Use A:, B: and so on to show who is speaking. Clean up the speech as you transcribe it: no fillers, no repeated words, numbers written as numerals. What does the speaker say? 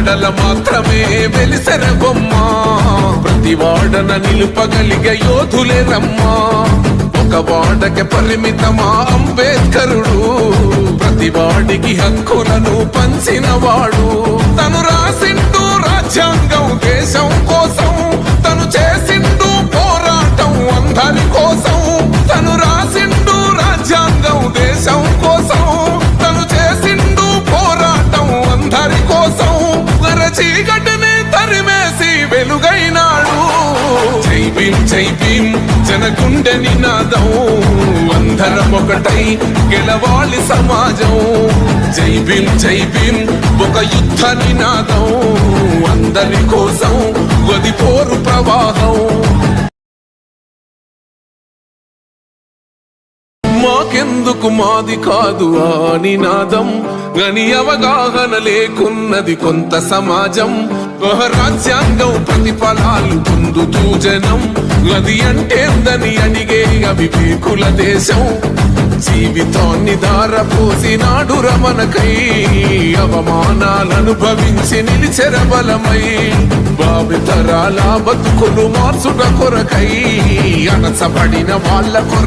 A: వాడల మాత్రమే వెలిసెర బొమ్మ ప్రతి వాడన నిలుపగలిగే యోధులే రమ్మా ఒక వాడకి పరిమితమా అంబేద్కరుడు ప్రతి వాడికి హక్కులను పంచిన వాడు తను రాసిండు రాజ్యాంగం దేశం కోసం తను చేసిండు పోరాటం అందరి కోసం తను రాసిండు రాజ్యాంగం దేశం కోసం తను చేసిండు పోరాటం అందరి కోసం చీకటిని తరిమేసి వెలుగైనాడు జై భీమ్ జనగుండె నినాదం అందరం ఒకటై గెలవాలి సమాజం జై భీమ్ ఒక యుద్ధ నినాదం అందరి కోసం గది పోరు ప్రవాహం మాకెందుకు మాది కాదు ఆ నినాదం గని అవగాహన లేకున్నది కొంత సమాజం రాజ్యాంగం ప్రతిఫలాలు పొందుతూ జనం గది అంటేందని అడిగే అవివేకుల దేశం జీవితాన్ని దారపోసినాడు రమణకై అవమానాలను భవించి నిలిచెర బలమై భావితరాల బతుకులు మార్చుట కొరకై అణచబడిన వాళ్ళ